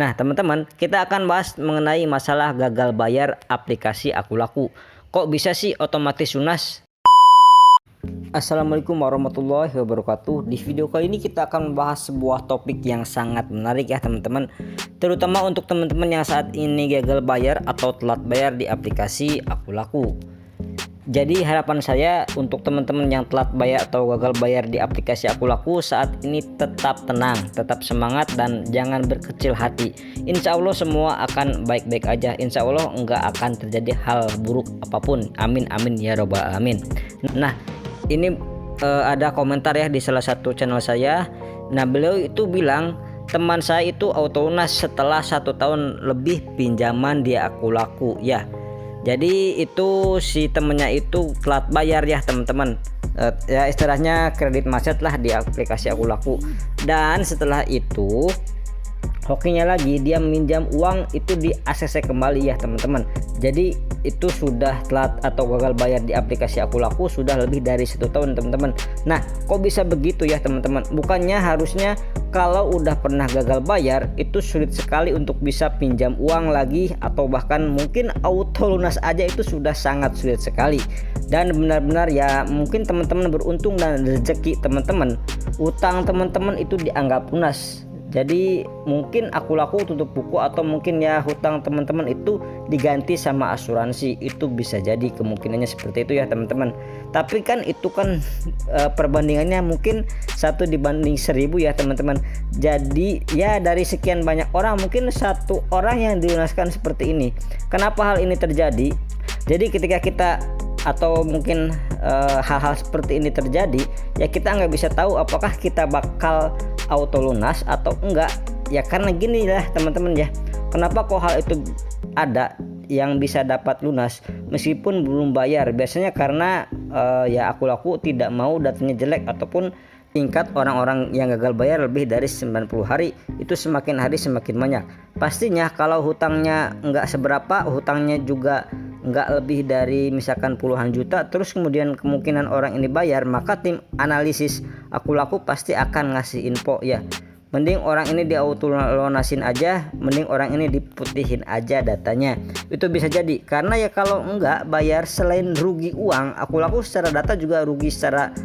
Nah, teman-teman, kita akan bahas mengenai masalah gagal bayar aplikasi Akulaku. Kok bisa sih otomatis lunas? Assalamualaikum warahmatullahi wabarakatuh. Di video kali ini kita akan membahas sebuah topik yang sangat menarik ya teman-teman, terutama untuk teman-teman yang saat ini gagal bayar atau telat bayar di aplikasi Akulaku. Jadi harapan saya untuk teman-teman yang telat bayar atau gagal bayar di aplikasi Akulaku saat ini tetap tenang, tetap semangat, dan jangan berkecil hati. Insya Allah semua akan baik-baik aja. Insya Allah nggak akan terjadi hal buruk apapun. Amin amin ya robbal alamin. Nah, ini ada komentar ya di salah satu channel saya. Nah, beliau itu bilang teman saya itu auto lunas setelah 1 tahun lebih pinjaman di Akulaku ya. Jadi itu si temennya itu telat bayar ya teman-teman, ya istilahnya kredit macet lah di aplikasi Akulaku. Dan setelah itu hokinya lagi dia meminjam uang itu di ACC kembali ya teman-teman. Jadi itu sudah telat atau gagal bayar di aplikasi Akulaku sudah lebih dari 1 tahun teman-teman. Nah, kok bisa begitu ya teman-teman? Bukannya harusnya kalau udah pernah gagal bayar itu sulit sekali untuk bisa pinjam uang lagi, atau bahkan mungkin auto lunas aja itu sudah sangat sulit sekali. Dan benar-benar ya mungkin teman-teman beruntung dan rezeki teman-teman, utang teman-teman itu dianggap lunas. Jadi mungkin Akulaku tutup buku, atau mungkin ya hutang teman-teman itu diganti sama asuransi. Itu bisa jadi kemungkinannya seperti itu ya teman-teman. Tapi kan itu kan perbandingannya mungkin 1 dibanding 1000 ya teman-teman. Jadi ya dari sekian banyak orang mungkin 1 orang yang dilunaskan seperti ini. Kenapa hal ini terjadi? Jadi ketika kita atau mungkin hal-hal seperti ini terjadi ya, kita nggak bisa tahu apakah kita bakal auto lunas atau enggak ya. Karena gini lah teman-teman ya, kenapa kok hal itu ada yang bisa dapat lunas meskipun belum bayar? Biasanya karena ya Akulaku tidak mau datanya jelek, ataupun tingkat orang-orang yang gagal bayar lebih dari 90 hari itu semakin hari semakin banyak. Pastinya kalau hutangnya nggak seberapa, hutangnya juga nggak lebih dari misalkan puluhan juta, terus kemudian kemungkinan orang ini bayar, maka tim analisis Akulaku pasti akan ngasih info ya, mending orang ini di auto lunasin aja, mending orang ini diputihin aja datanya. Itu bisa jadi karena ya kalau enggak bayar, selain rugi uang, Akulaku secara data juga rugi secara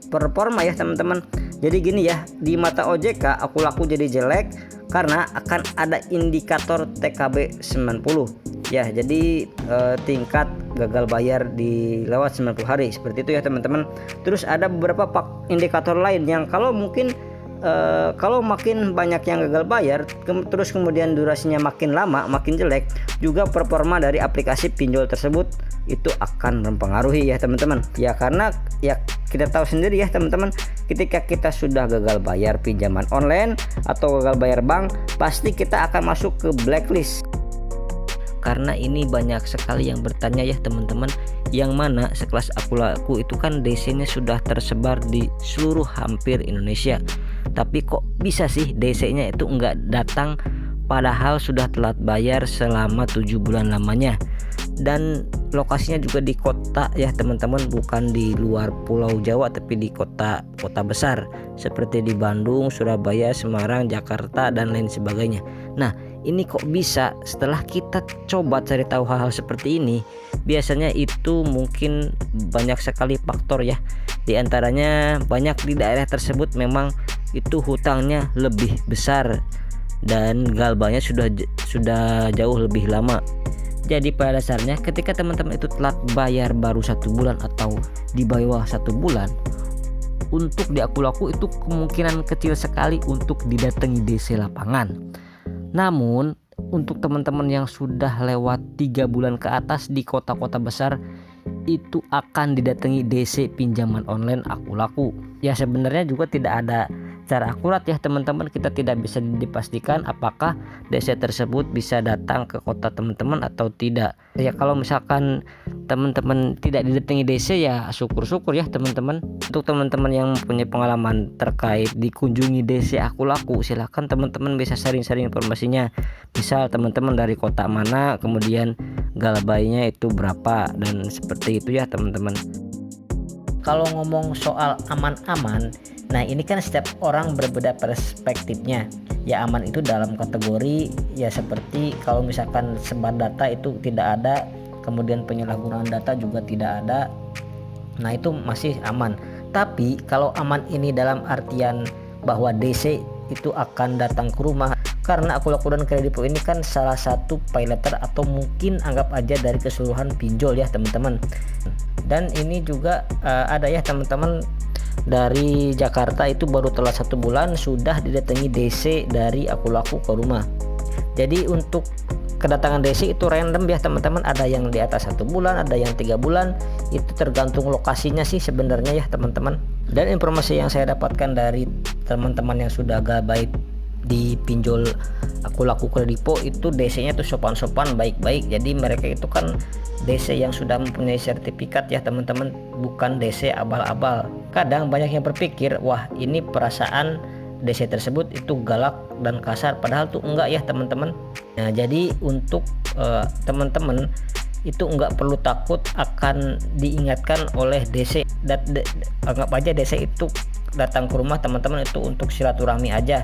performa ya teman-teman. Jadi gini ya, di mata OJK Akulaku jadi jelek karena akan ada indikator TKB 90 ya. Jadi tingkat gagal bayar di lewat 90 hari seperti itu ya teman-teman. Terus ada beberapa indikator lain yang kalau mungkin kalau makin banyak yang gagal bayar, terus kemudian durasinya makin lama, makin jelek, juga performa dari aplikasi pinjol tersebut itu akan mempengaruhi ya teman-teman. Ya karena ya kita tahu sendiri ya teman-teman, ketika kita sudah gagal bayar pinjaman online atau gagal bayar bank, pasti kita akan masuk ke blacklist. Karena ini banyak sekali yang bertanya ya teman-teman, yang mana sekelas Akulaku itu kan DC-nya sudah tersebar di seluruh hampir Indonesia, tapi kok bisa sih DC-nya itu enggak datang padahal sudah telat bayar selama 7 bulan lamanya. Dan lokasinya juga di kota ya teman-teman, bukan di luar Pulau Jawa tapi di kota besar seperti di Bandung, Surabaya, Semarang, Jakarta, dan lain sebagainya. Nah, ini kok bisa? Setelah kita coba cari tahu hal-hal seperti ini, biasanya itu mungkin banyak sekali faktor ya. Di antaranya banyak di daerah tersebut memang itu hutangnya lebih besar dan galbanya sudah jauh lebih lama. Jadi pada dasarnya ketika teman-teman itu telat bayar baru 1 bulan atau di bawah 1 bulan, untuk di Akulaku itu kemungkinan kecil sekali untuk didatangi DC lapangan. Namun untuk teman-teman yang sudah lewat 3 bulan ke atas di kota-kota besar, itu akan didatangi DC pinjaman online Akulaku. Ya sebenarnya juga tidak ada cara akurat ya teman-teman, kita tidak bisa dipastikan apakah DC tersebut bisa datang ke kota teman-teman atau tidak. Ya kalau misalkan teman-teman tidak didatangi DC ya syukur-syukur ya teman-teman. Untuk teman-teman yang punya pengalaman terkait dikunjungi DC Akulaku, silahkan teman-teman bisa sharing-sharing informasinya. Misal teman-teman dari kota mana, kemudian galbainya itu berapa, dan seperti itu ya teman-teman. Kalau ngomong soal aman-aman, nah ini kan setiap orang berbeda perspektifnya. Ya aman itu dalam kategori ya seperti kalau misalkan sebar data itu tidak ada, kemudian penyalahgunaan data juga tidak ada, nah itu masih aman. Tapi kalau aman ini dalam artian bahwa DC itu akan datang ke rumah, karena Akulaku dan Kredivo ini kan salah satu pay letter atau mungkin anggap aja dari keseluruhan pinjol ya teman-teman. Dan ini juga ada ya teman-teman, dari Jakarta itu baru telat 1 bulan sudah didatangi DC dari Akulaku ke rumah. Jadi untuk kedatangan DC itu random ya teman-teman, ada yang di atas 1 bulan, ada yang 3 bulan, itu tergantung lokasinya sih sebenarnya ya teman-teman. Dan informasi yang saya dapatkan dari teman-teman yang sudah gabay di pinjol Akulaku Kredivo itu DC-nya tuh sopan-sopan, baik-baik. Jadi mereka itu kan DC yang sudah mempunyai sertifikat ya teman-teman, bukan DC abal-abal. Kadang banyak yang berpikir, wah ini perasaan DC tersebut itu galak dan kasar, padahal tuh enggak ya teman-teman. Nah jadi untuk teman-teman itu enggak perlu takut akan diingatkan oleh DC. Anggap aja DC itu datang ke rumah teman-teman itu untuk silaturahmi aja,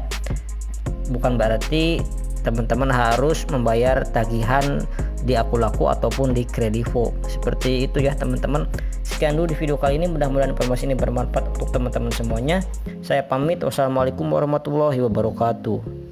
bukan berarti teman-teman harus membayar tagihan di Akulaku ataupun di Kredivo. Seperti itu ya teman-teman. Sekian dulu di video kali ini, mudah-mudahan informasi ini bermanfaat untuk teman-teman semuanya. Saya pamit, wassalamualaikum warahmatullahi wabarakatuh.